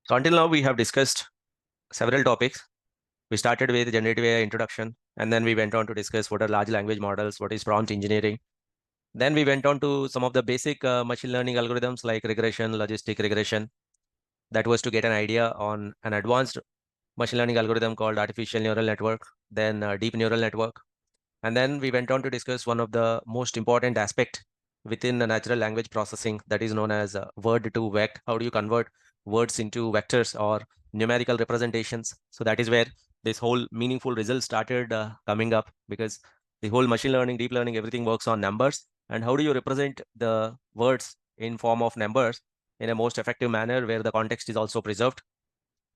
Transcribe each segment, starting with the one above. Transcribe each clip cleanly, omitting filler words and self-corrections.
So until now, we have discussed several topics. We started with generative AI introduction, and then we went on to discuss what are large language models, what is prompt engineering. Then we went on to some of the basic machine learning algorithms like regression, logistic regression. That was to get an idea on an advanced machine learning algorithm called artificial neural network, then deep neural network. And then we went on to discuss one of the most important aspect within the natural language processing that is known as word to vec. How do you convert words into vectors or numerical representations? So that is where this whole meaningful result started coming up, because the whole machine learning, deep learning, everything works on numbers. And how do you represent the words in form of numbers in a most effective manner where the context is also preserved?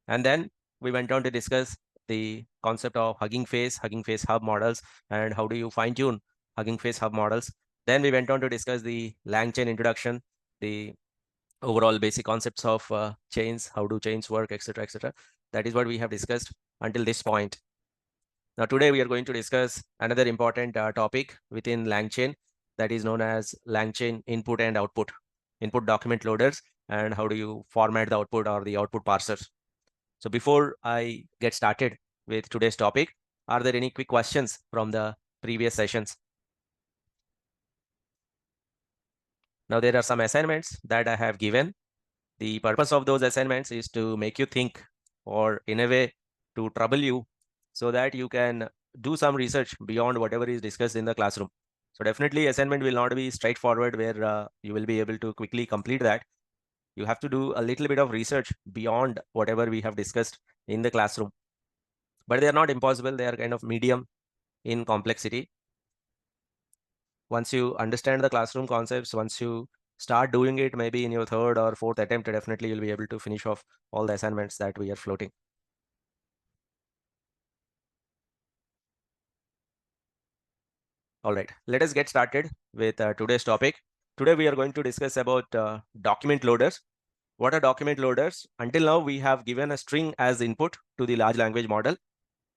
And then we went on to discuss the concept of Hugging Face hub models, and how do you fine tune Hugging Face hub models. Then we went on to discuss the LangChain introduction, the overall basic concepts of chains, how do chains work, etc., etc. That is what we have discussed until this point. Now, today we are going to discuss another important topic within LangChain that is known as LangChain input and output, input document loaders, and how do you format the output or the output parsers. So before I get started with today's topic, are there any quick questions from the previous sessions? Now, there are some assignments that I have given. The purpose of those assignments is to make you think, or in a way to trouble you, so that you can do some research beyond whatever is discussed in the classroom. So definitely assignment will not be straightforward where you will be able to quickly complete that. You have to do a little bit of research beyond whatever we have discussed in the classroom. But they are not impossible. They are kind of medium in complexity. Once you understand the classroom concepts, once you start doing it, maybe in your third or fourth attempt, definitely you'll be able to finish off all the assignments that we are floating. All right, let us get started with today's topic. Today we are going to discuss about document loaders. What are document loaders? Until now, we have given a string as input to the large language model,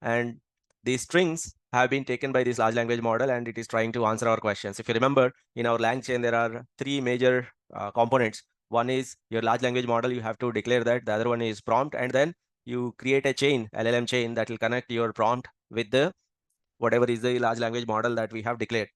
and these strings have been taken by this large language model, and it is trying to answer our questions. If you remember, in our LangChain, there are three major components. One is your large language model. You have to declare that. The other one is prompt, and then you create a chain, LLM chain, that will connect your prompt with the whatever is the large language model that we have declared.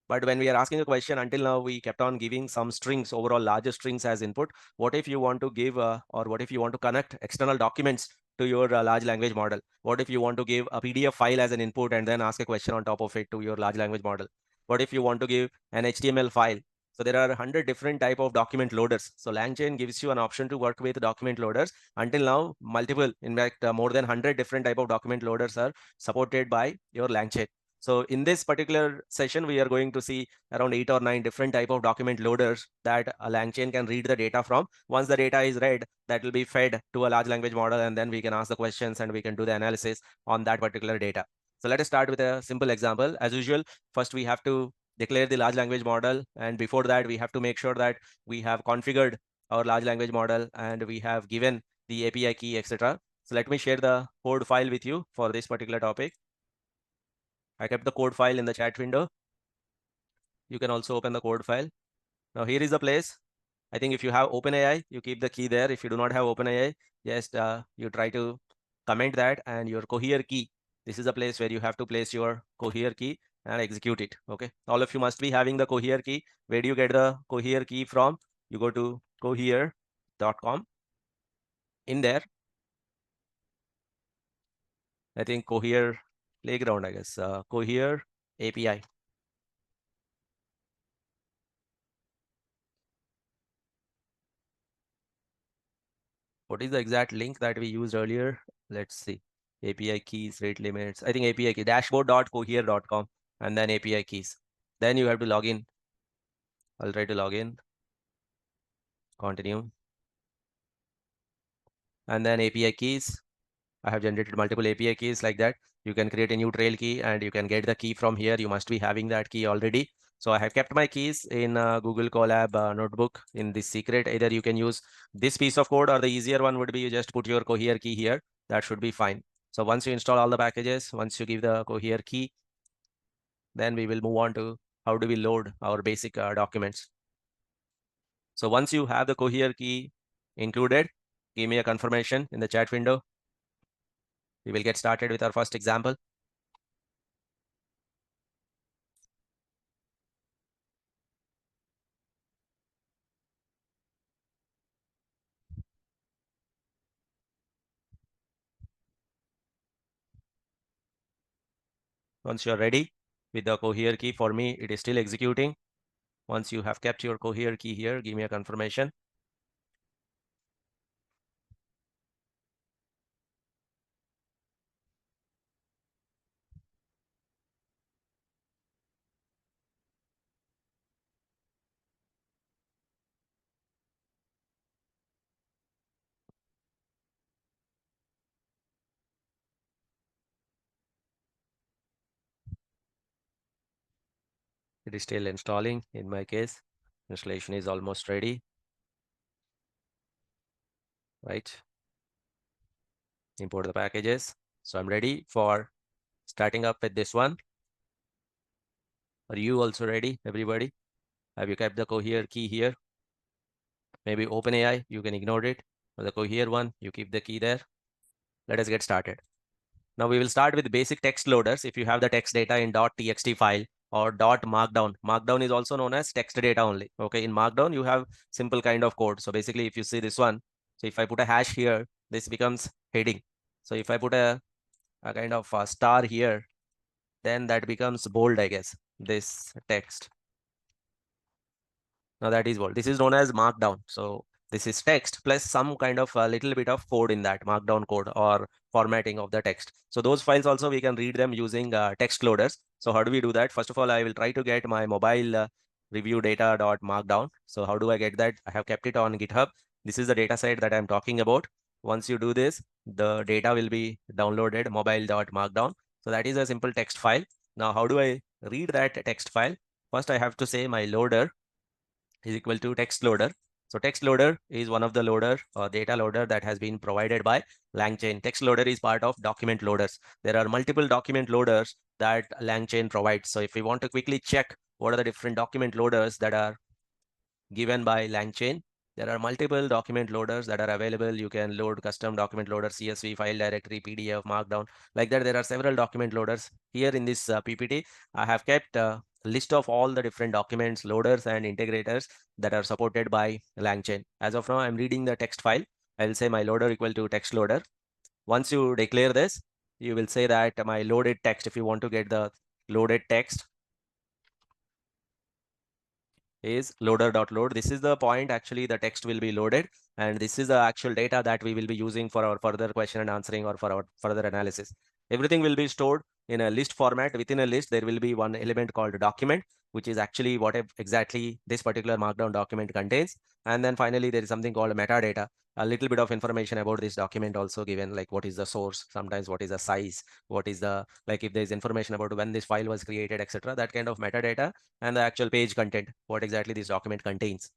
But when we are asking a question, until now, we kept on giving some strings, overall larger strings as input. What if you want to give, or what if you want to connect external documents to your large language model? What if you want to give a PDF file as an input and then ask a question on top of it to your large language model? What if you want to give an HTML file? So there are 100 different type of document loaders. So LangChain gives you an option to work with document loaders. Until now, multiple, in fact, more than 100 different type of document loaders are supported by your LangChain. So in this particular session, we are going to see around 8 or 9 different type of document loaders that a LangChain can read the data from. Once the data is read, that will be fed to a large language model, and then we can ask the questions and we can do the analysis on that particular data. So let us start with a simple example. As usual, first we have to declare the large language model, and before that, we have to make sure that we have configured our large language model and we have given the API key, etc. So let me share the code file with you for this particular topic. I kept the code file in the chat window. You can also open the code file. Now here is the place. I think if you have OpenAI, you keep the key there. If you do not have OpenAI, just you try to comment that, and your cohere key. This is the place where you have to place your cohere key and execute it. Okay. All of you must be having the cohere key. Where do you get the cohere key from? You go to cohere.com. In there, I think cohere playground, I guess, cohere API. What is the exact link that we used earlier? Let's see. API keys, rate limits. I think API key, dashboard.cohere.com, and then API keys. Then you have to log in. I'll try to log in. Continue. And then API keys. I have generated multiple API keys like that. You can create a new trail key and you can get the key from here. You must be having that key already. So I have kept my keys in Google Colab notebook in this secret. Either you can use this piece of code, or the easier one would be you just put your cohere key here. That should be fine. So once you install all the packages, once you give the cohere key, then we will move on to how do we load our basic documents. So once you have the cohere key included, Give me a confirmation in the chat window. We will get started with our first example. Once you're ready with the cohere key, for me, it is still executing. Once you have kept your cohere key here, give me a confirmation. It is still installing in my case. Installation is almost ready, right? Import the packages. So I'm ready for starting up with this one. Are you also ready, everybody? Have you kept the cohere key here? Maybe OpenAI, you can ignore it. For the cohere one, you keep the key there. Let us get started. Now we will start with basic text loaders. If you have the text data in .txt file or .markdown, markdown is also known as text data only. Okay, in markdown you have simple kind of code. So basically, if you see this one, so if I put a hash here, this becomes heading. So if I put a kind of a star here, then that becomes bold, I guess, this text. Now that is bold. This is known as markdown. So this is text plus some kind of a little bit of code in that markdown code or formatting of the text. So those files also we can read them using text loaders. So how do we do that? First of all, I will try to get my mobile review data.markdown. So how do I get that? I have kept it on GitHub. This is the data set that I'm talking about. Once you do this, the data will be downloaded mobile.markdown. So that is a simple text file. Now, how do I read that text file? First, I have to say my loader is equal to text loader. So text loader is one of the loader or data loader that has been provided by LangChain. Text loader is part of document loaders. There are multiple document loaders that LangChain provides. So if we want to quickly check what are the different document loaders that are given by LangChain, there are multiple document loaders that are available. You can load custom document loader, CSV, file directory, PDF, Markdown. Like that, there are several document loaders. Here in this PPT, I have kept a list of all the different documents, loaders, and integrators that are supported by LangChain. As of now, I'm reading the text file. I'll say my loader equal to text loader. Once you declare this, you will say that my loaded text, if you want to get the loaded text, is loader.load. This is the point actually the text will be loaded, and this is the actual data that we will be using for our further question and answering or for our further analysis. Everything will be stored in a list format. Within a list, there will be one element called document, which is actually what exactly this particular markdown document contains. And then finally, there is something called metadata, a little bit of information about this document also given, like what is the source, sometimes what is the size, what is the, like if there is information about when this file was created, etc. That kind of metadata, and the actual page content, what exactly this document contains.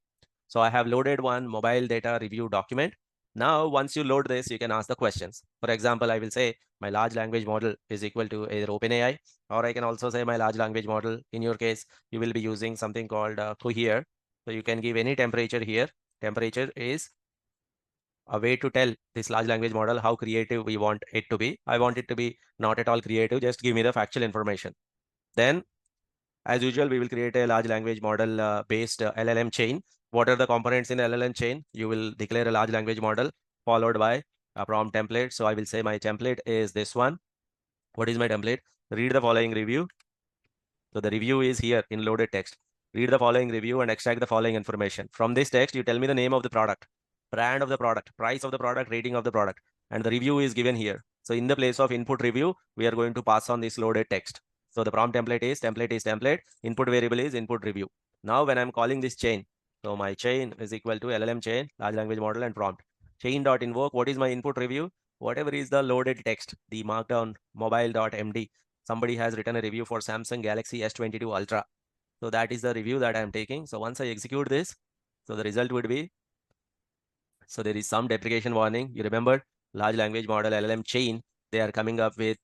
So I have loaded one mobile data review document. Now, once you load this, you can ask the questions. For example, I will say my large language model is equal to either OpenAI, or I can also say my large language model. In your case, you will be using something called Cohere. So you can give any temperature here. Temperature is a way to tell this large language model how creative we want it to be. I want it to be not at all creative. Just give me the factual information. Then as usual, we will create a large language model based LLM chain. What are the components in the LLM chain? You will declare a large language model followed by a prompt template. So I will say my template is this one. What is my template? Read the following review. So the review is here in loaded text. Read the following review and extract the following information. From this text, you tell me the name of the product, brand of the product, price of the product, rating of the product, and the review is given here. So in the place of input review, we are going to pass on this loaded text. So the prompt template is template, input variable is input review. Now when I'm calling this chain, so my chain is equal to LLM chain, large language model and prompt. Chain.invoke, what is my input review? Whatever is the loaded text, the markdown mobile.md. Somebody has written a review for Samsung Galaxy S22 Ultra. So that is the review that I'm taking. So once I execute this, so the result would be, so there is some deprecation warning. You remember large language model LLM chain, they are coming up with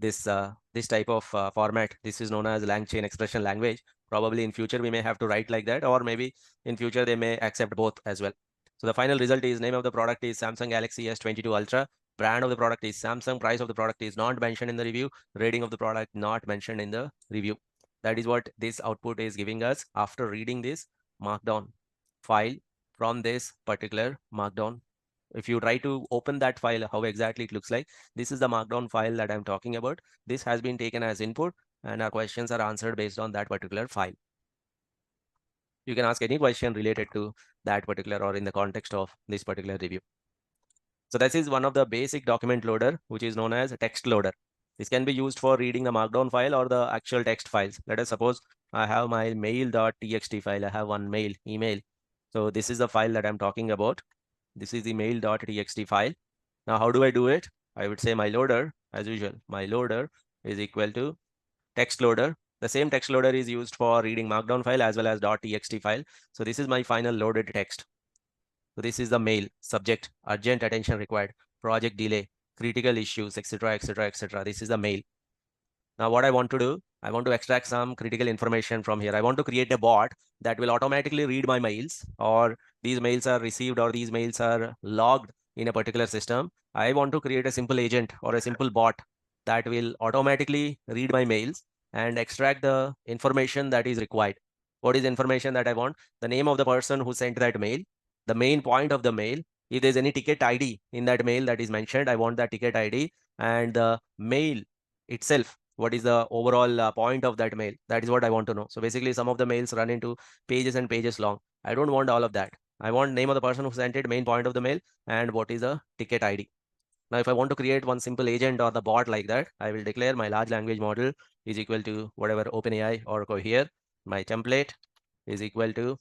this type of format. This is known as LangChain expression language. Probably in future we may have to write like that, or maybe in future they may accept both as well. So the final result is name of the product is Samsung Galaxy S22 Ultra. Brand of the product is Samsung. Price of the product is not mentioned in the review. Rating of the product not mentioned in the review. That is what this output is giving us after reading this markdown file from this particular markdown. If you try to open that file, how exactly it looks like, this is the markdown file that I'm talking about. This has been taken as input and our questions are answered based on that particular file. You can ask any question related to that particular or in the context of this particular review. So this is one of the basic document loader, which is known as a text loader. This can be used for reading the markdown file or the actual text files. Let us suppose I have my mail.txt file. I have one mail, email. So this is the file that I'm talking about. This is the mail.txt file. Now, how do I do it? I would say my loader, as usual, my loader is equal to text loader. The same text loader is used for reading markdown file as well as .txt file. So this is my final loaded text. So this is the mail, subject, urgent attention required, project delay, critical issues, etc., etc., etc. This is the mail. Now what I want to do, I want to extract some critical information from here. I want to create a bot that will automatically read my mails, or these mails are received or these mails are logged in a particular system. I want to create a simple agent or a simple bot that will automatically read my mails and extract the information that is required. What is information that I want? The name of the person who sent that mail, the main point of the mail. If there's any ticket ID in that mail that is mentioned, I want that ticket ID, and the mail itself. What is the overall point of that mail? That is what I want to know. So basically, some of the mails run into pages and pages long. I don't want all of that. I want name of the person who sent it, main point of the mail, and what is the ticket ID. Now, if I want to create one simple agent or the bot like that, I will declare my large language model is equal to whatever OpenAI or Cohere. My template is equal to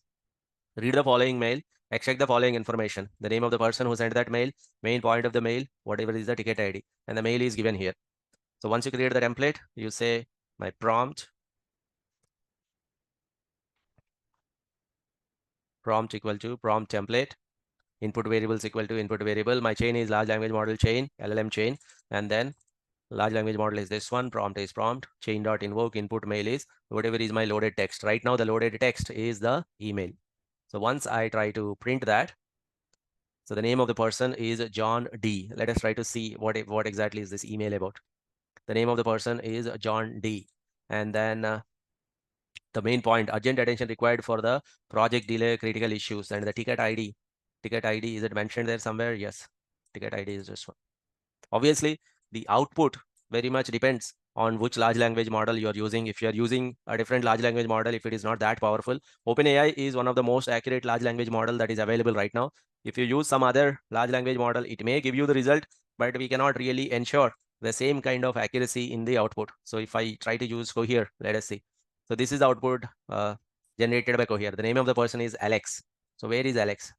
read the following mail, extract the following information, the name of the person who sent that mail, main point of the mail, whatever is the ticket ID, and the mail is given here. So once you create the template, you say my prompt equal to prompt template, input variables equal to input variable. My chain is large language model chain, LLM chain, and then large language model is this one, prompt is prompt, chain dot invoke, input mail is whatever is my loaded text. Right now, the loaded text is the email. So once I try to print that, so the name of the person is John D. Let us try to see what exactly is this email about. The name of the person is John D. And then the main point, urgent attention required for the project delay, critical issues, and the ticket ID. Ticket ID, is it mentioned there somewhere? Yes, ticket ID is this one. Obviously, the output very much depends on which large language model you're using. If you're using a different large language model, if it is not that powerful, OpenAI is one of the most accurate large language model that is available right now. If you use some other large language model, it may give you the result, but we cannot really ensure the same kind of accuracy in the output. So if I try to use Cohere, let us see. So this is the output generated by Cohere. The name of the person is Alex. So where is Alex?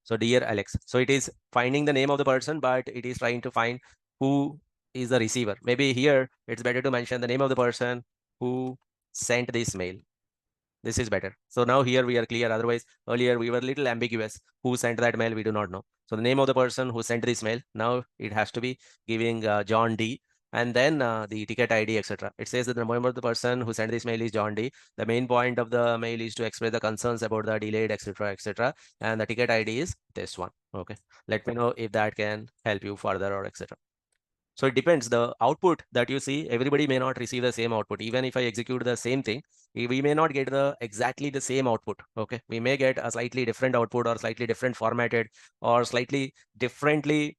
So dear Alex. So it is finding the name of the person, but it is trying to find who is the receiver. Maybe here it's better to mention the name of the person who sent this mail. This is better. So now here we are clear. Otherwise, earlier we were a little ambiguous. Who sent that mail? We do not know. So the name of the person who sent this mail, now it has to be giving John D. And then the ticket ID, etc. It says that the name of the person who sent this mail is John D. The main point of the mail is to express the concerns about the delayed, etc., etc. And the ticket ID is this one. Okay. Let me know if that can help you further or etc. So it depends. The output that you see, everybody may not receive the same output. Even if I execute the same thing, we may not get the exactly the same output. Okay, we may get a slightly different output or slightly different formatted or slightly differently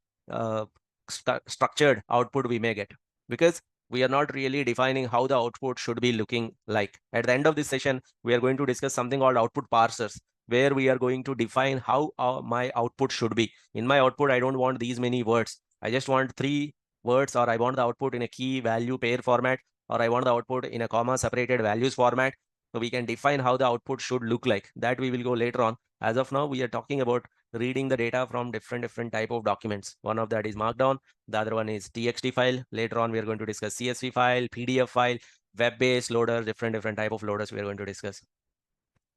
structured output we may get, because we are not really defining how the output should be looking like. At the end of this session, we are going to discuss something called output parsers, where we are going to define how my output should be. In my output, I don't want these many words. I just want 3 words, or I want the output in a key value pair format, or I want the output in a comma separated values format. So we can define how the output should look like. That we will go later on. As of now, we are talking about reading the data from different type of documents. One of that is Markdown. The other one is TXT file. Later on, we are going to discuss CSV file, PDF file, web-based loader, different type of loaders we are going to discuss.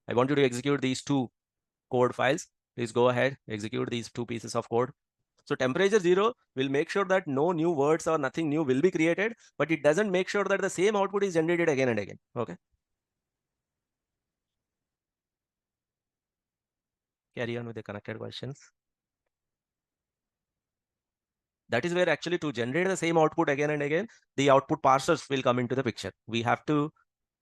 I want you to execute these 2 code files. Please go ahead, execute these 2 pieces of code. So temperature 0 will make sure that no new words or nothing new will be created, but it doesn't make sure that the same output is generated again and again. Okay. carry on with the connected questions. That is where actually to generate the same output again and again, the output parsers will come into the picture. We have to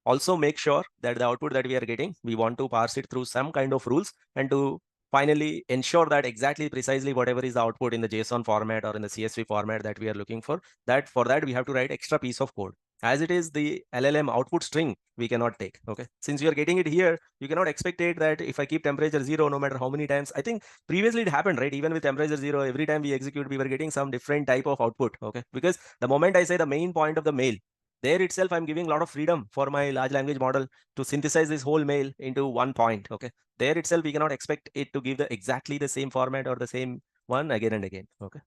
also make sure that the output that we are getting, we want to parse it through some kind of rules and to finally ensure that exactly precisely whatever is the output in the JSON format or in the CSV format that we are looking for, that for that we have to write extra piece of code. As it is the LLM output string, we cannot take. Okay, since you are getting it here, you cannot expect it that if I keep temperature 0 no matter how many times. I think previously it happened, right? Even with temperature 0, every time we execute, we were getting some different type of output. Okay, because the moment I say the main point of the mail, there itself I'm giving a lot of freedom for my large language model to synthesize this whole mail into one point. Okay, there itself we cannot expect it to give the exactly the same format or the same one again and again. Okay,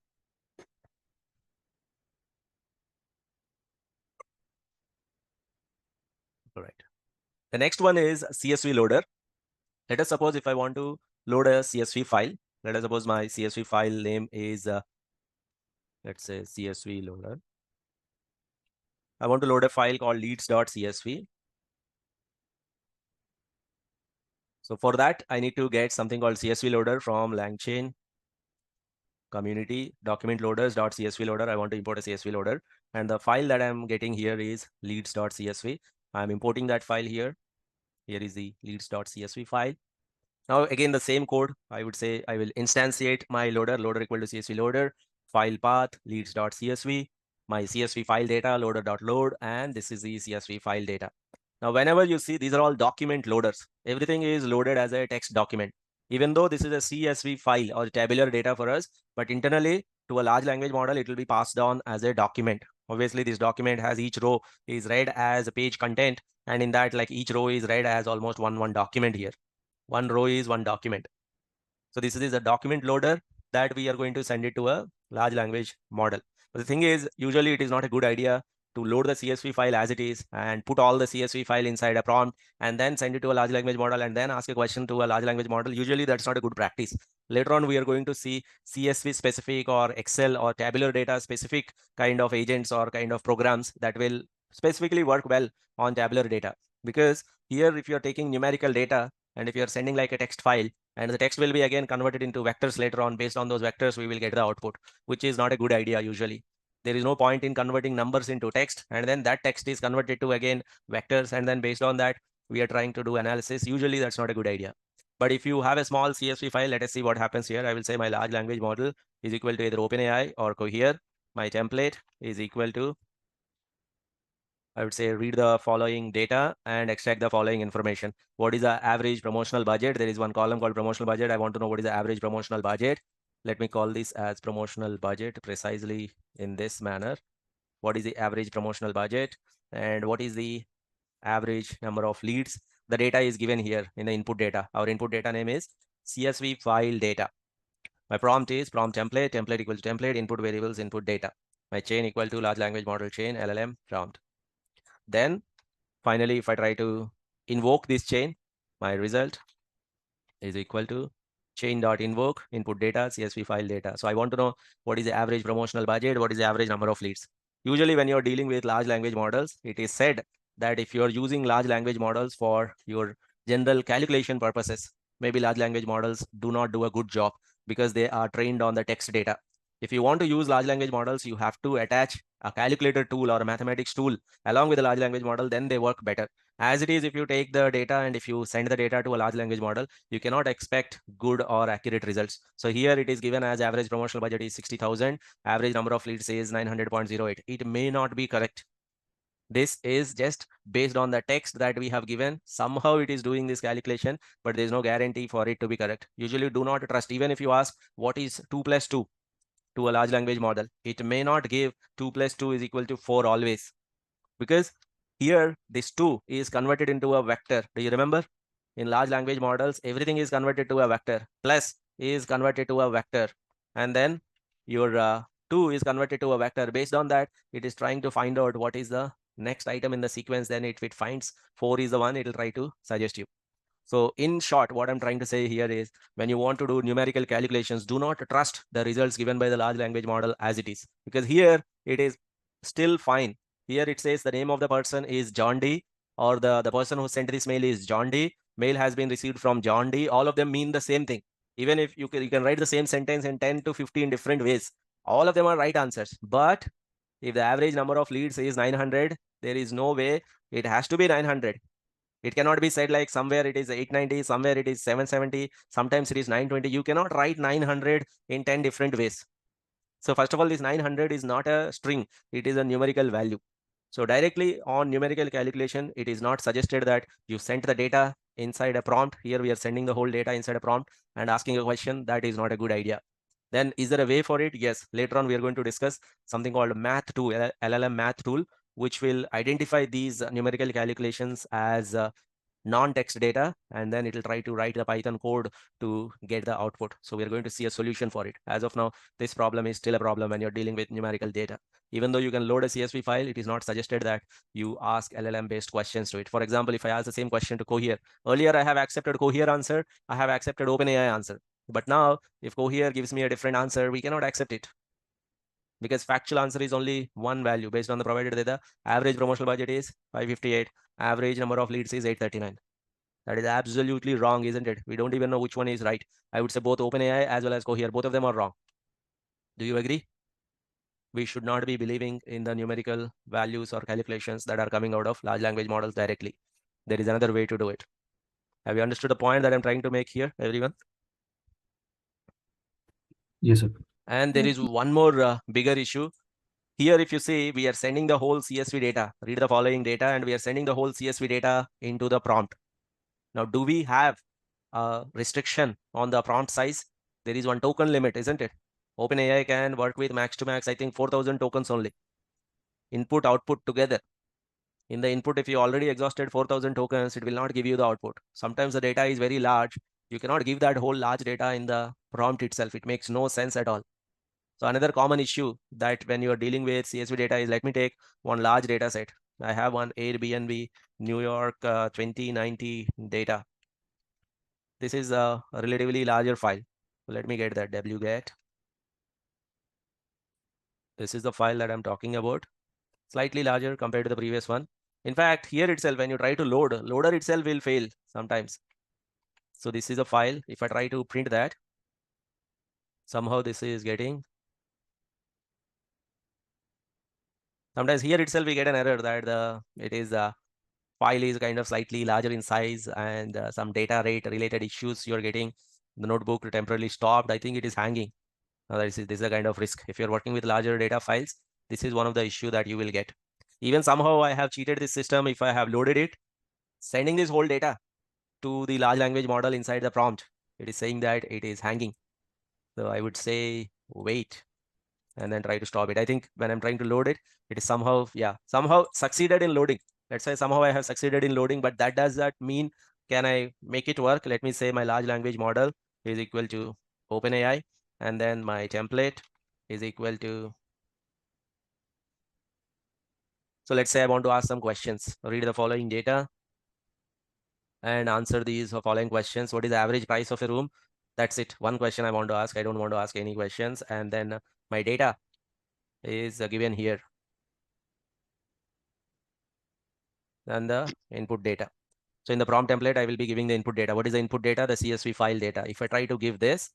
all right. The next one is CSV Loader. Let us suppose if I want to load a CSV file. Let us suppose my CSV file name is let's say CSV Loader. I want to load a file called leads.csv. So for that, I need to get something called CSV Loader from LangChain community document loaders.csv loader. I want to import a CSV loader, and the file that I'm getting here is leads.csv. I'm importing that file here. Here is the leads.csv file. Now again the same code. I would say I will instantiate my loader equal to CSV loader, file path leads.csv, my CSV file data loader.load, and this is the CSV file data. Now whenever you see, these are all document loaders. Everything is loaded as a text document. Even though this is a CSV file or tabular data for us, but internally to a large language model, it will be passed on as a document. Obviously, this document has each row is read as a page content, and in that, like each row is read as almost one document here. One row is one document. So this is a document loader that we are going to send it to a large language model. But the thing is, usually it is not a good idea to load the CSV file as it is and put all the CSV file inside a prompt and then send it to a large language model and then ask a question to a large language model. Usually that's not a good practice. Later on, we are going to see CSV specific or Excel or tabular data specific kind of agents or kind of programs that will specifically work well on tabular data. Because here, if you're taking numerical data and if you're sending like a text file, and the text will be again converted into vectors later on. Based on those vectors, we will get the output, which is not a good idea usually. There is no point in converting numbers into text, and then that text is converted to again vectors, and then based on that, we are trying to do analysis. Usually that's not a good idea. But if you have a small CSV file, let us see what happens here. I will say my large language model is equal to either OpenAI or Cohere. My template is equal to, I would say, read the following data and extract the following information. What is the average promotional budget? There is one column called promotional budget. I want to know what is the average promotional budget. Let me call this as promotional budget precisely in this manner. What is the average promotional budget? And what is the average number of leads? The data is given here in the input data. Our input data name is CSV file data. My prompt is prompt template, template equals to template, input variables, input data. My chain equal to large language model chain, LLM prompt. Then finally, if I try to invoke this chain, my result is equal to chain.invoke input data CSV file data. So I want to know what is the average promotional budget, what is the average number of leads. Usually when you're dealing with large language models, it is said that if you're using large language models for your general calculation purposes, maybe large language models do not do a good job because they are trained on the text data. If you want to use large language models, you have to attach a calculator tool or a mathematics tool along with a large language model, then they work better. As it is, if you take the data and if you send the data to a large language model, you cannot expect good or accurate results. So here it is given as average promotional budget is 60,000, average number of leads is 900.08. It may not be correct. This is just based on the text that we have given. Somehow it is doing this calculation, but there is no guarantee for it to be correct. Usually do not trust. Even if you ask what is 2 plus 2 to a large language model, it may not give 2 plus 2 is equal to 4 always, because here this 2 is converted into a vector. Do you remember? In large language models, everything is converted to a vector. Plus is converted to a vector. And then your 2 is converted to a vector. Based on that, it is trying to find out what is the next item in the sequence. Then if it finds 4 is the one, it will try to suggest you. So in short, what I'm trying to say here is when you want to do numerical calculations, do not trust the results given by the large language model as it is, because here it is still fine. Here it says the name of the person is John D, or the person who sent this mail is John D. Mail has been received from John D. All of them mean the same thing. Even if you can write the same sentence in 10 to 15 different ways. All of them are right answers. But if the average number of leads is 900, there is no way it has to be 900. It cannot be said like somewhere it is 890, somewhere it is 770, sometimes it is 920. You cannot write 900 in 10 different ways. So first of all, this 900 is not a string, it is a numerical value. So directly on numerical calculation, it is not suggested that you send the data inside a prompt. Here we are sending the whole data inside a prompt and asking a question. That is not a good idea. Then is there a way for it? Yes. Later on, we are going to discuss something called math tool, LLM math tool, which will identify these numerical calculations as non-text data, and then it will try to write the Python code to get the output. So we're going to see a solution for it. As of now, this problem is still a problem when you're dealing with numerical data. Even though you can load a CSV file, it is not suggested that you ask LLM based questions to it. For example, if I ask the same question to Cohere, earlier I have accepted Cohere answer, I have accepted OpenAI answer. But now if Cohere gives me a different answer, we cannot accept it, because factual answer is only one value based on the provided data. Average promotional budget is 558. Average number of leads is 839. That is absolutely wrong, isn't it? We don't even know which one is right. I would say both OpenAI as well as Cohere, both of them are wrong. Do you agree? We should not be believing in the numerical values or calculations that are coming out of large language models directly. There is another way to do it. Have you understood the point that I'm trying to make here, everyone? Yes, sir. And there is one more bigger issue. Here, if you see, we are sending the whole CSV data. Read the following data, and we are sending the whole CSV data into the prompt. Now, do we have a restriction on the prompt size? There is one token limit, isn't it? OpenAI can work with max to max, I think 4,000 tokens only. Input, output together. In the input, if you already exhausted 4,000 tokens, it will not give you the output. Sometimes the data is very large. You cannot give that whole large data in the prompt itself. It makes no sense at all. So another common issue that when you are dealing with CSV data is, let me take one large data set. I have one Airbnb New York 2090 data. This is a relatively larger file. Let me get that wget. This is the file that I'm talking about. Slightly larger compared to the previous one. In fact, here itself, when you try to load, loader itself will fail sometimes. So this is a file. If I try to print that, somehow this is getting. Sometimes here itself we get an error that it is file is kind of slightly larger in size, and some data rate related issues you're getting. The notebook temporarily stopped. I think it is hanging. This is a kind of risk. If you're working with larger data files, this is one of the issue that you will get. Even somehow I have cheated this system. If I have loaded it, sending this whole data to the large language model inside the prompt, it is saying that it is hanging. So I would say wait and then try to stop it. I think when I'm trying to load it, it is somehow succeeded in loading. Let's say somehow I have succeeded in loading, but that does that mean can I make it work? Let me say my large language model is equal to OpenAI, and then my template is equal to. So let's say I want to ask some questions. Read the following data and answer these following questions. What is the average price of a room? That's it. One question I want to ask. I don't want to ask any questions. And then my data is given here. And the input data. So in the prompt template, I will be giving the input data. What is the input data? The CSV file data. If I try to give this,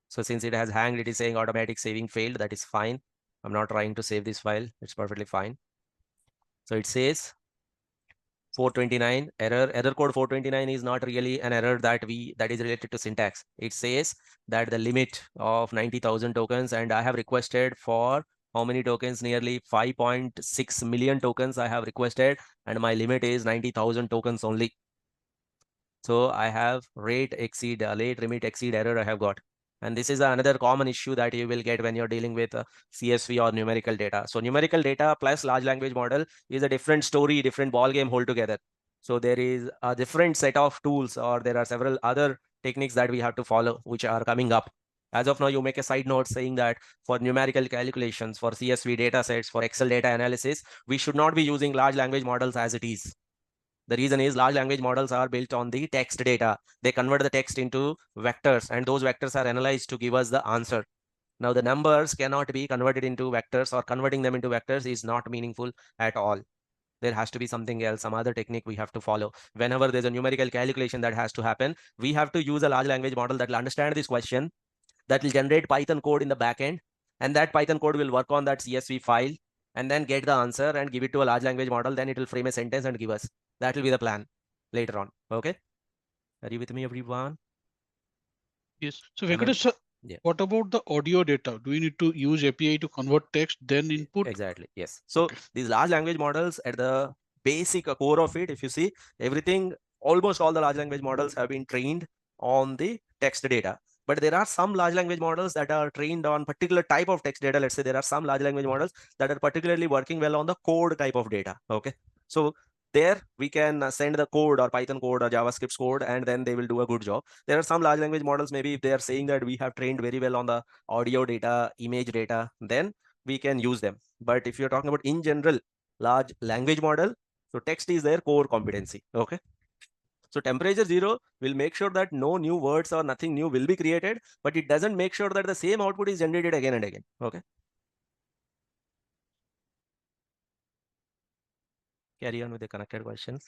so since it has hanged, it is saying automatic saving failed. That is fine. I'm not trying to save this file. It's perfectly fine. So it says 429 error code 429 is not really an error that is related to syntax. It says that the limit of 90,000 tokens, and I have requested for how many tokens? Nearly 5.6 million tokens I have requested, and my limit is 90,000 tokens only. So I have late remit exceed error I have got. And this is another common issue that you will get when you're dealing with CSV or numerical data. So numerical data plus large language model is a different story, different ball game altogether. So there is a different set of tools, or there are several other techniques that we have to follow, which are coming up. As of now, you make a side note saying that for numerical calculations, for CSV data sets, for Excel data analysis, we should not be using large language models as it is. The reason is large language models are built on the text data. They convert the text into vectors, and those vectors are analyzed to give us the answer. Now, the numbers cannot be converted into vectors, or converting them into vectors is not meaningful at all. there has to be something else, some other technique we have to follow. Whenever there's a numerical calculation that has to happen, we have to use a large language model that will understand this question, that will generate Python code in the backend, and that Python code will work on that CSV file and then get the answer and give it to a large language model. Then it will frame a sentence and give us. That will be the plan later on. Okay. Are you with me, everyone? Yes. So Venkatesh, yeah. What about the audio data? Do we need to use API to convert text, then input? Exactly. Yes. So these large language models, at the basic core of it, if you see everything, almost all the large language models have been trained on the text data. But there are some large language models that are trained on particular type of text data. Let's say there are some large language models that are particularly working well on the code type of data. Okay. So there we can send the code or Python code or JavaScript code, and then they will do a good job. There are some large language models, maybe if they are saying that we have trained very well on the audio data, image data, then we can use them. But if you're talking about in general large language model, so text is their core competency. Okay. So temperature zero will make sure that no new words or nothing new will be created, but it doesn't make sure that the same output is generated again and again. Okay. Carry on with the connected questions.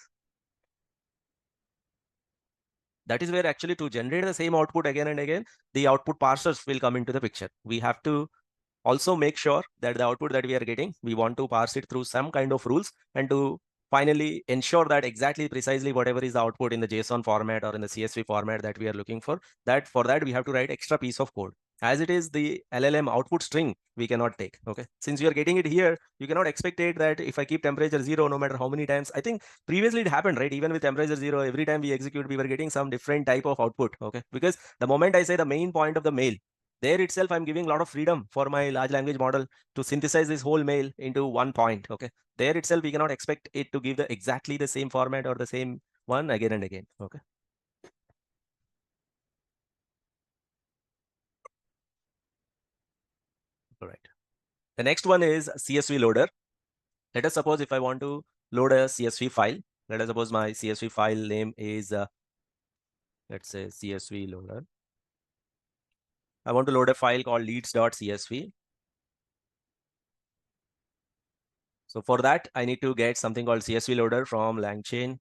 That is where actually to generate the same output again and again, the output parsers will come into the picture. We have to also make sure that the output that we are getting, we want to parse it through some kind of rules, and to finally ensure that exactly precisely whatever is the output in the JSON format or in the CSV format that we are looking for, that for that we have to write extra piece of code. As it is the LLM output string, we cannot take. Okay. Since you are getting it here, you cannot expect it that if I keep temperature zero, no matter how many times, I think previously it happened, right? Even with temperature zero, every time we execute, we were getting some different type of output. Okay. Because the moment I say the main point of the mail, there itself I'm giving a lot of freedom for my large language model to synthesize this whole mail into one point. Okay. There itself we cannot expect it to give the exactly the same format or the same one again and again. Okay. All right. The next one is CSV Loader. Let us suppose if I want to load a CSV file. Let us suppose my CSV file name is let's say CSV Loader. I want to load a file called leads.csv. So for that, I need to get something called CSV Loader from LangChain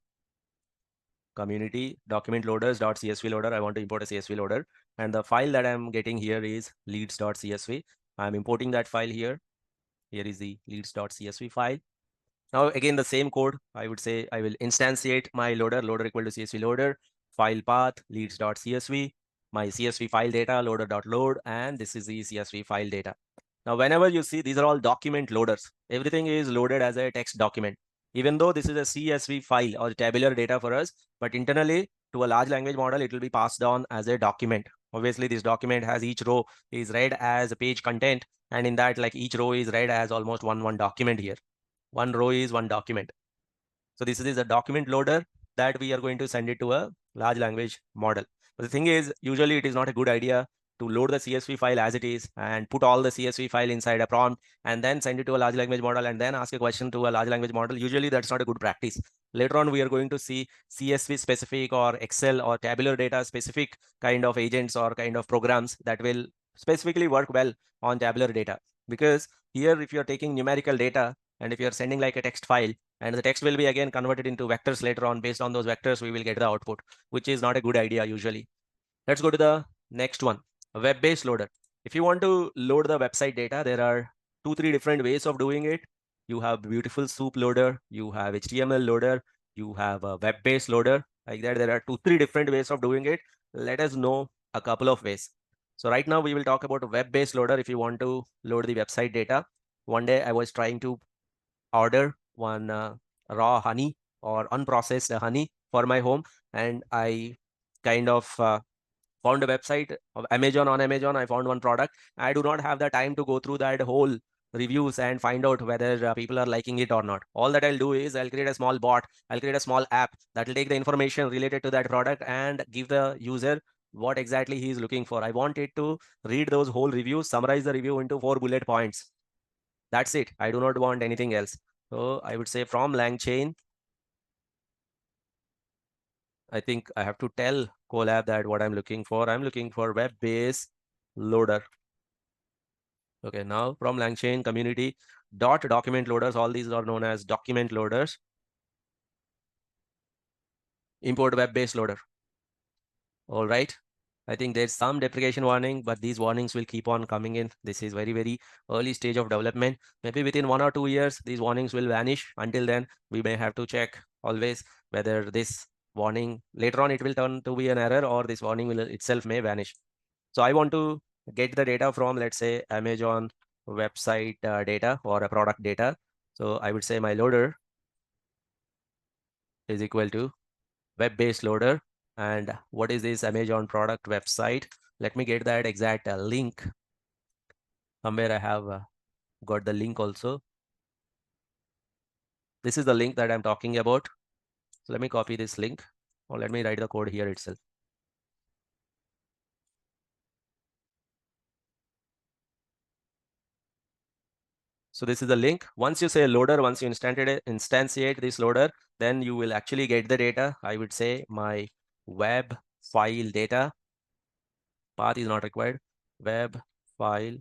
community document loaders.csv loader. I want to import a CSV loader, and the file that I'm getting here is leads.csv. I'm importing that file here. Here is the leads.csv file. Now again the same code. I would say I will instantiate my loader equal to CSV loader, file path leads.csv, my CSV file data loader.load, and this is the CSV file data. Now whenever you see, these are all document loaders. Everything is loaded as a text document. Even though this is a CSV file or tabular data for us, but internally to a large language model, it will be passed on as a document. Obviously, this document has each row is read as a page content, and in that, like each row is read as almost one document here. One row is one document. So this is a document loader that we are going to send it to a large language model. But the thing is, usually it is not a good idea to load the CSV file as it is and put all the CSV file inside a prompt and then send it to a large language model and then ask a question to a large language model. Usually that's not a good practice. Later on, we are going to see CSV specific or Excel or tabular data specific kind of agents or kind of programs that will specifically work well on tabular data. Because here, if you're taking numerical data and if you're sending like a text file, and the text will be again converted into vectors later on, based on those vectors, we will get the output, which is not a good idea usually. Let's go to the next one, web-based loader. If you want to load the website data, there are 2-3 different ways of doing it. You have beautiful soup loader, you have HTML loader, you have a web-based loader. Like that, there are 2-3 different ways of doing it. Let us know a couple of ways. So right now we will talk about a web-based loader. If you want to load the website data, one day I was trying to order one raw honey or unprocessed honey for my home, and I kind of found a website of Amazon. On Amazon, I found one product. I do not have the time to go through that whole reviews and find out whether people are liking it or not. All that I'll do is I'll create a small bot, I'll create a small app that will take the information related to that product and give the user what exactly he is looking for. I want it to read those whole reviews, summarize the review into 4 bullet points. That's it. I do not want anything else. So I would say from LangChain, I think I have to tell Colab that what I'm looking for. I'm looking for web-based loader. Okay, now from LangChain community, dot document loaders. All these are known as document loaders. Import WebBase Loader. All right. I think there's some deprecation warning, but these warnings will keep on coming in. This is very, very early stage of development. Maybe within 1 or 2 years, these warnings will vanish. Until then, we may have to check always whether this warning later on it will turn to be an error or this warning will itself may vanish. So I want to get the data from, let's say, Amazon website data or a product data. So I would say my loader is equal to WebBase Loader. And what is this Amazon product website? Let me get that exact link. Somewhere I have got the link also. This is the link that I'm talking about. So let me copy this link, or let me write the code here itself. So this is the link. Once you say loader, once you instantiate this loader, then you will actually get the data. I would say my web file data. Path is not required. Web file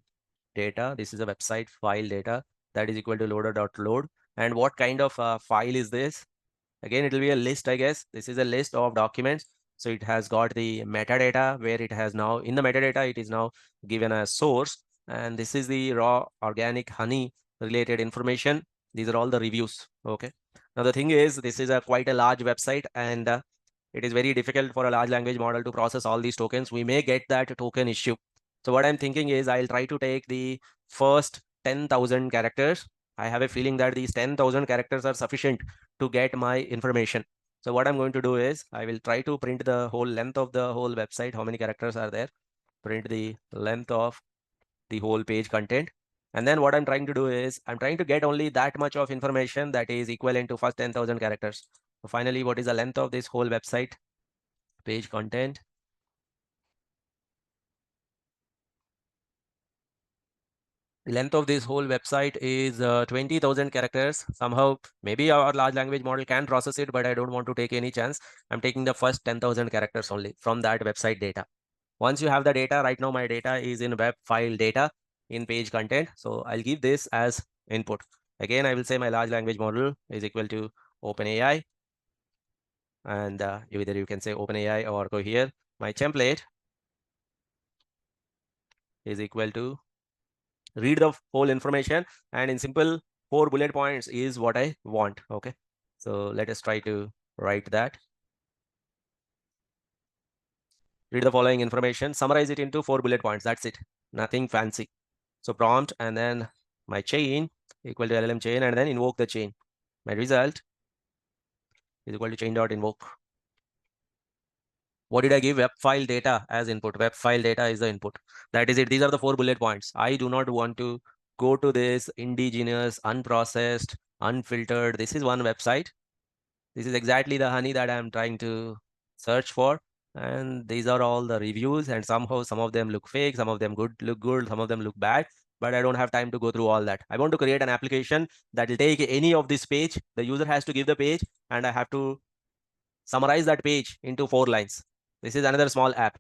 data. This is a website file data that is equal to loader.load. And what kind of file is this? Again, it will be a list, I guess. This is a list of documents. So it has got the metadata where it has now, in the metadata, it is now given a source. And this is the raw organic honey related information. These are all the reviews. Okay. Now the thing is, this is a quite a large website, and it is very difficult for a large language model to process all these tokens. We may get that token issue. So what I'm thinking is I'll try to take the first 10,000 characters. I have a feeling that these 10,000 characters are sufficient to get my information. So what I'm going to do is I will try to print the whole length of the whole website. How many characters are there? Print the length of the whole page content. And then what I'm trying to do is I'm trying to get only that much of information that is equivalent to first 10,000 characters. So finally, what is the length of this whole website? Page content. The length of this whole website is 20,000 characters. Somehow, maybe our large language model can process it, but I don't want to take any chance. I'm taking the first 10,000 characters only from that website data. Once you have the data, right now my data is in web file data in page content. So I'll give this as input. Again, I will say my large language model is equal to OpenAI. And either you can say OpenAI or go here. My template is equal to read the whole information, and in simple 4 bullet points is what I want. Okay, so let us try to write that. Read the following information, summarize it into 4 bullet points. That's it, nothing fancy. So prompt and then my chain equal to LLM chain, and then invoke the chain. My result is equal to chain dot invoke. What did I give? Web file data as input. Web file data is the input. That is it. These are the 4 bullet points. I do not want to go to this indigenous, unprocessed, unfiltered. This is one website. This is exactly the honey that I'm trying to search for. And these are all the reviews. And somehow some of them look fake, some of them look good, some of them look bad. But I don't have time to go through all that. I want to create an application that will take any of this page. The user has to give the page, and I have to summarize that page into 4 lines. This is another small app.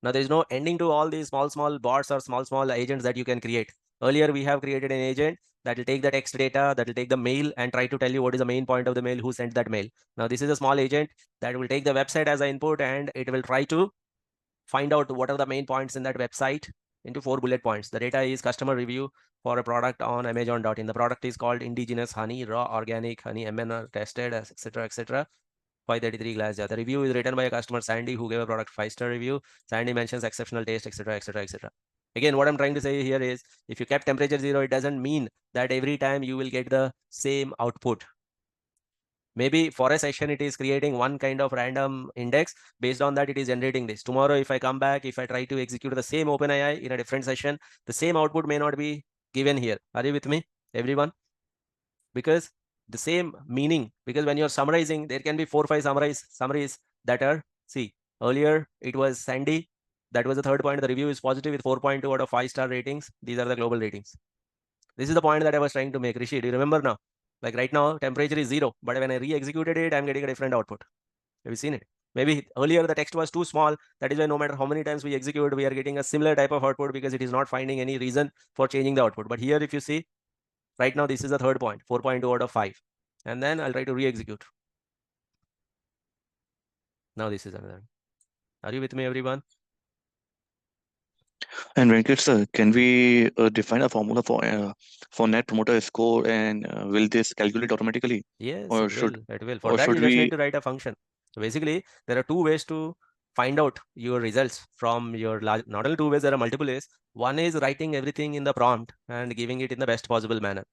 Now there is no ending to all these small bots or small agents that you can create. Earlier we have created an agent that will take the text data, that will take the mail and try to tell you what is the main point of the mail, who sent that mail. Now this is a small agent that will take the website as an input, and it will try to find out what are the main points in that website into 4 bullet points. The data is customer review for a product on Amazon.in. The product is called indigenous honey, raw organic honey, MNR tested, etc., etc. 533 glass jar. The review is written by a customer, Sandy, who gave a product 5-star review. Sandy mentions exceptional taste, etc., etc., etc. Again, what I'm trying to say here is, if you kept temperature 0, it doesn't mean that every time you will get the same output. Maybe for a session, it is creating one kind of random index. Based on that, it is generating this. Tomorrow, if I come back, if I try to execute the same OpenAI in a different session, the same output may not be given here. Are you with me, everyone? Because the same meaning, because when you're summarizing, there can be 4 or 5 summaries that are, see, earlier it was Sandy. That was the third point. The review is positive with 4.2 out of 5-star ratings. These are the global ratings. This is the point that I was trying to make. Rishi, do you remember now? Like right now, temperature is 0, but when I re-executed it, I'm getting a different output. Have you seen it? Maybe earlier the text was too small. That is why no matter how many times we execute, we are getting a similar type of output because it is not finding any reason for changing the output. But here, if you see, Right now, this is the third point, 4.2 out of 5. And then I'll try to re-execute. Now this is another. Are you with me, everyone? And Venkat sir, can we define a formula for net promoter score, and will this calculate automatically, Yes, or it should will. It will. For or that, you should just need we? to write a function. So basically, there are two ways to find out your results from your large. Not only two ways, there are multiple ways. One is writing everything in the prompt and giving it in the best possible manner.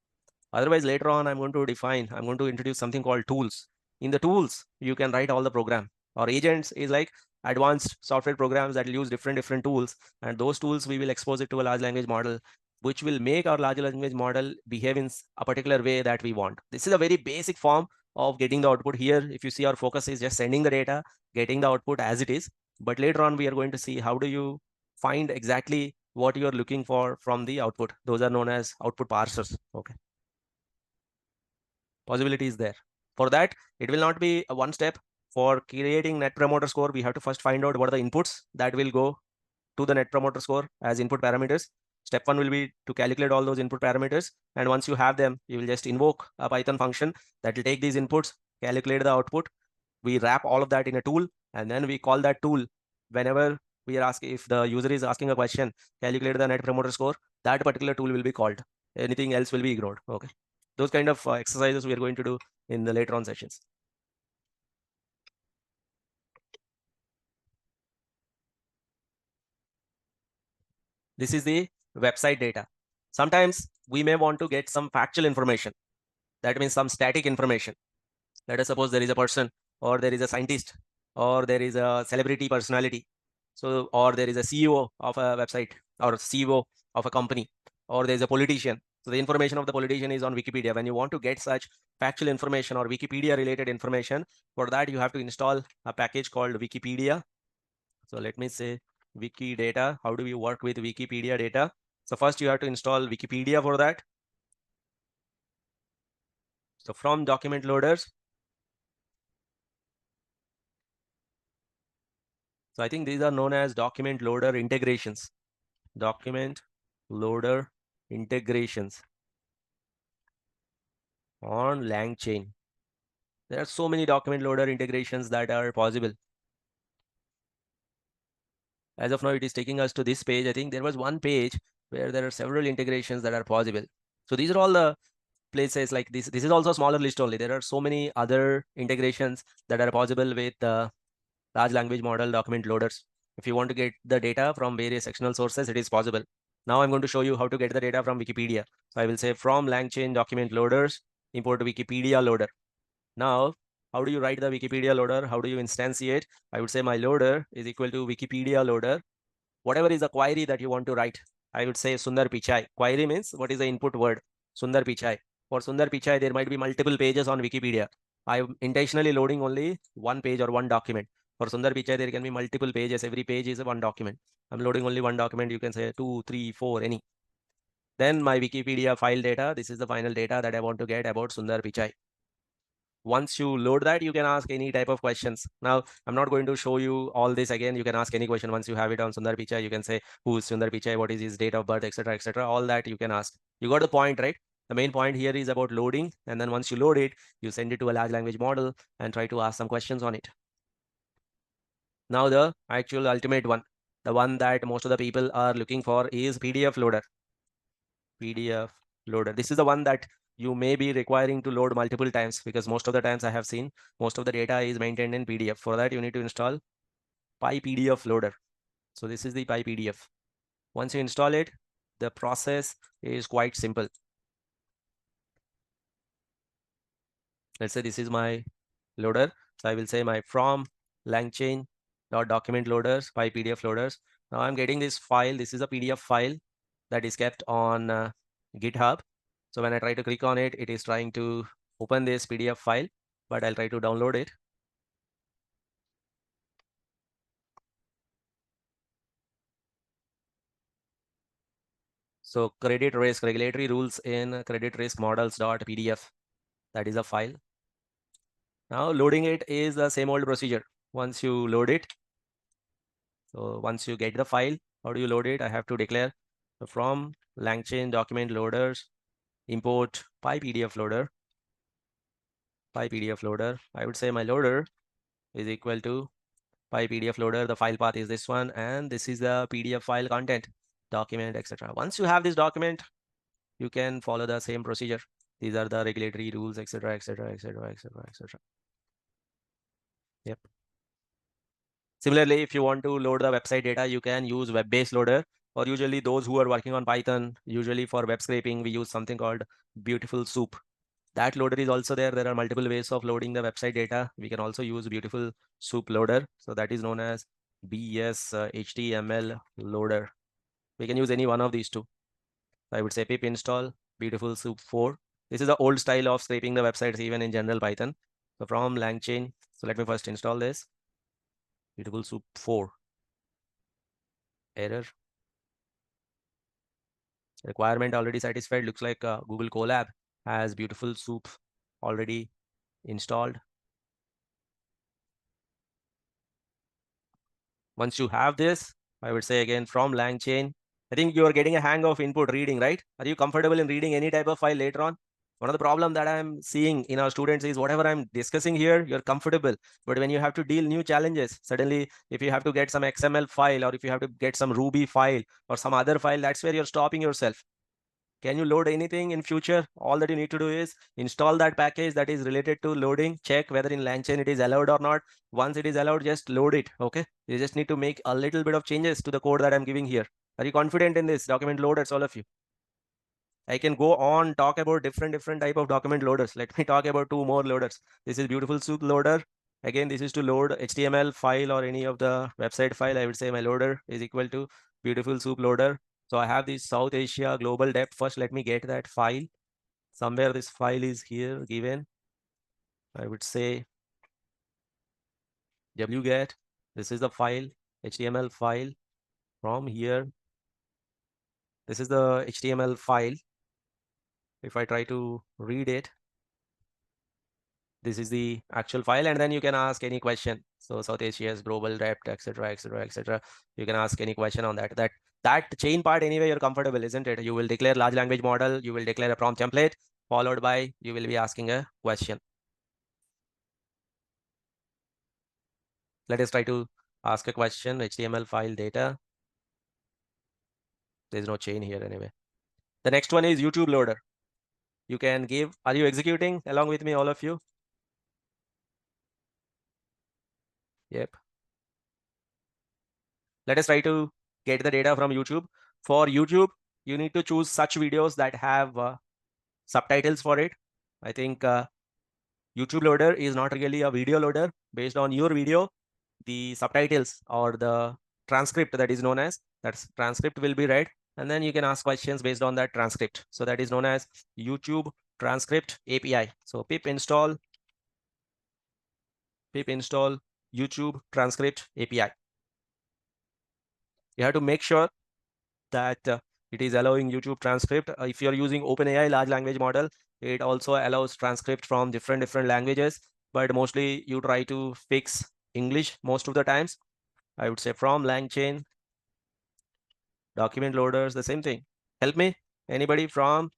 Otherwise, later on, I'm going to introduce something called tools. In the tools, you can write all the program. Or agents is like advanced software programs that will use different tools. And those tools, we will expose it to a large language model, which will make our large language model behave in a particular way that we want. This is a very basic form of getting the output here. If you see, our focus is just sending the data, getting the output as it is. But later on, we are going to see how do you find exactly what you are looking for from the output. Those are known as output parsers. Okay. Possibility is there. For that, it will not be a one step. For creating net promoter score, we have to first find out what are the inputs that will go to the net promoter score as input parameters. Step one will be to calculate all those input parameters. And once you have them, you will just invoke a Python function that will take these inputs, calculate the output. We wrap all of that in a tool, and then we call that tool whenever we are asking, if the user is asking a question, calculate the net promoter score, that particular tool will be called. Anything else will be ignored. Okay. Those kind of exercises we are going to do in the later on sessions. This is the website data. Sometimes we may want to get some factual information. That means some static information. Let us suppose there is a person, or there is a scientist, or there is a celebrity personality. So, or there is a CEO of a website, or CEO of a company, or there is a politician. So the information of the politician is on Wikipedia. When you want to get such factual information or Wikipedia related information, for that you have to install a package called Wikipedia. So let me say Wikidata. How do we work with Wikipedia data? So first you have to install Wikipedia for that. So from document loaders. So I think these are known as document loader integrations. Document loader integrations on LangChain. There are so many document loader integrations that are possible. As of now, it is taking us to this page. I think there was one page where there are several integrations that are possible. So these are all the places like this. This is also a smaller list only. There are so many other integrations that are possible with large language model document loaders. If you want to get the data from various external sources, it is possible. Now I'm going to show you how to get the data from Wikipedia. So I will say from LangChain document loaders, import Wikipedia loader. Now, how do you write the Wikipedia loader? How do you instantiate? I would say my loader is equal to Wikipedia loader. Whatever is the query that you want to write, I would say Sundar Pichai. Query means what is the input word? Sundar Pichai. For Sundar Pichai, there might be multiple pages on Wikipedia. I'm intentionally loading only one page or one document. For Sundar Pichai, there can be multiple pages. Every page is one document. I'm loading only one document. You can say 2, 3, 4, any. Then my Wikipedia file data. This is the final data that I want to get about Sundar Pichai. Once you load that, you can ask any type of questions. Now, I'm not going to show you all this again. You can ask any question once you have it on Sundar Pichai. You can say, who is Sundar Pichai? What is his date of birth, etc., etc. All that you can ask. You got the point, right? The main point here is about loading. And then once you load it, you send it to a large language model and try to ask some questions on it. Now, the actual ultimate one, the one that most of the people are looking for is PDF loader. PDF loader. This is the one that you may be requiring to load multiple times, because most of the times I have seen most of the data is maintained in PDF. For that, you need to install PyPDF loader. So this is the PyPDF. Once you install it, the process is quite simple. Let's say this is my loader. So I will say my from LangChain document loaders, PyPDF loaders. Now I'm getting this file. This is a PDF file that is kept on GitHub. So when I try to click on it, it is trying to open this PDF file, but I'll try to download it. So credit risk, regulatory rules in credit risk models.pdf. That is a file. Now loading it is the same old procedure. Once you load it, so once you get the file, how do you load it? I have to declare from LangChain document loaders import PyPDF loader. PyPDF loader. I would say my loader is equal to PyPDF loader. The file path is this one, and this is the PDF file content, document, etc. Once you have this document, you can follow the same procedure. These are the regulatory rules, etc., etc., etc., etc., etc. Yep. Similarly, if you want to load the website data, you can use WebBase Loader, or usually those who are working on Python, usually for web scraping, we use something called Beautiful Soup. That loader is also there. There are multiple ways of loading the website data. We can also use Beautiful Soup Loader. So that is known as BSHTML Loader. We can use any one of these two. I would say pip install Beautiful Soup 4. This is the old style of scraping the websites even in general Python. So from LangChain. So let me first install this. Beautiful Soup 4. Error. Requirement already satisfied. Looks like Google Colab has Beautiful Soup already installed. Once you have this, I would say again from LangChain, I think you are getting a hang of input reading, right? Are you comfortable in reading any type of file later on? One of the problem that I'm seeing in our students is whatever I'm discussing here, you're comfortable. But when you have to deal new challenges, suddenly if you have to get some XML file, or if you have to get some Ruby file or some other file, that's where you're stopping yourself. Can you load anything in future? All that you need to do is install that package that is related to loading, check whether in LangChain it is allowed or not. Once it is allowed, just load it, okay? You just need to make a little bit of changes to the code that I'm giving here. Are you confident in this document loaders, all of you? I can go on, talk about different type of document loaders. Let me talk about two more loaders. This is Beautiful Soup Loader. Again, this is to load HTML file or any of the website file. I would say my loader is equal to Beautiful Soup Loader. So I have this South Asia global depth. First, let me get that file. Somewhere this file is here given. I would say wget. This is the file, HTML file. From here, this is the HTML file. If I try to read it, this is the actual file, and then you can ask any question. So South Asia's global depth, etc., etc., etc. You can ask any question on that. That chain part anyway, you're comfortable, isn't it? You will declare large language model, you will declare a prompt template, followed by you will be asking a question. Let us try to ask a question. HTML file data. There's no chain here anyway. The next one is YouTube loader. You can give. Are you executing along with me, all of you? Yep. Let us try to get the data from YouTube. For YouTube, you need to choose such videos that have subtitles for it. I think YouTube loader is not really a video loader. Based on your video, the subtitles or the transcript that is known as, that transcript will be read, and then you can ask questions based on that transcript. So that is known as YouTube transcript API. So pip install YouTube transcript API. You have to make sure that it is allowing YouTube transcript. If you're using OpenAI large language model, it also allows transcript from different languages, but mostly you try to fix English most of the times. I would say from LangChain document loaders, the same thing. Help me, anybody from?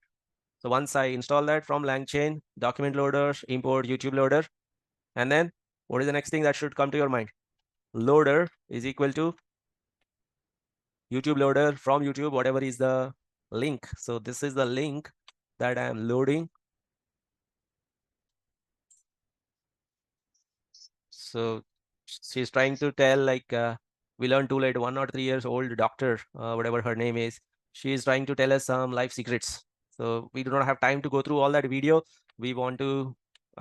So once I install that from LangChain document loaders, import YouTube loader, and then what is the next thing that should come to your mind? Loader is equal to YouTube loader from YouTube, whatever is the link. So this is the link that I am loading. So she's trying to tell, like, we learned too late, 1 or 3 years old doctor, whatever her name is, she is trying to tell us some life secrets. So we do not have time to go through all that video. We want to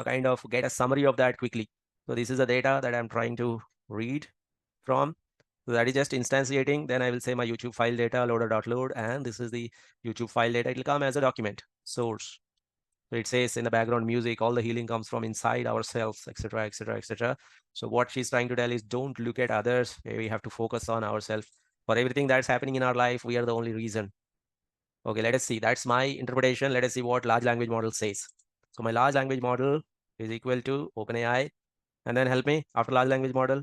kind of get a summary of that quickly. So this is the data that I'm trying to read from. So that is just instantiating. Then I will say my YouTube file data loader.load, and this is the YouTube file data. It will come as a document source. So it says in the background music, all the healing comes from inside ourselves, etc., etc., etc. So what she's trying to tell is, don't look at others. We have to focus on ourselves. For everything that's happening in our life, we are the only reason. Okay, let us see. That's my interpretation. Let us see what large language model says. So my large language model is equal to OpenAI. And then help me, after large language model,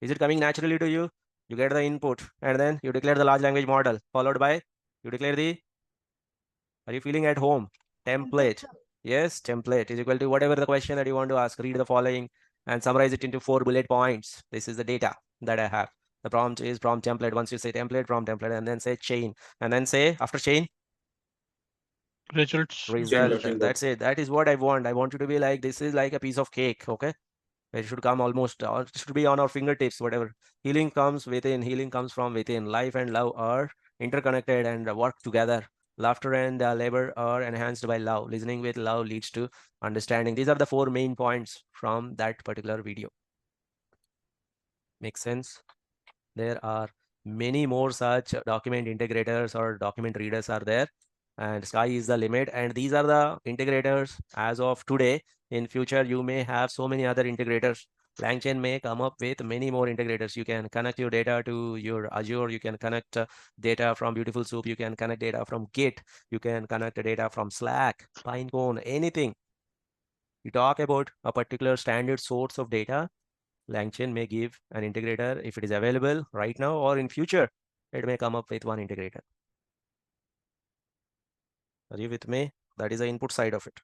is it coming naturally to you? You get the input, and then you declare the large language model, followed by you declare the, are you feeling at home? template. Yes, template is equal to whatever the question that you want to ask. Read the following and summarize it into 4 bullet points. This is the data that I have. The prompt is prompt template. Once you say template, prompt template, and then say chain, and then say after chain, Results. result. That's it. That is what I want. I want you to be like, this is like a piece of cake. Okay. It should come almost, it should be on our fingertips, whatever. Healing comes within, healing comes from within. Life and love are interconnected and work together. Laughter and labor are enhanced by love. Listening with love leads to understanding. These are the 4 main points from that particular video. Makes sense? There are many more such document integrators or document readers are there, and sky is the limit. And these are the integrators as of today. In future, you may have so many other integrators. LangChain may come up with many more integrators. You can connect your data to your Azure. You can connect data from Beautiful Soup. You can connect data from Git. You can connect data from Slack, Pinecone, anything. You talk about a particular standard source of data, LangChain may give an integrator if it is available right now or in future. It may come up with one integrator. Are you with me? That is the input side of it.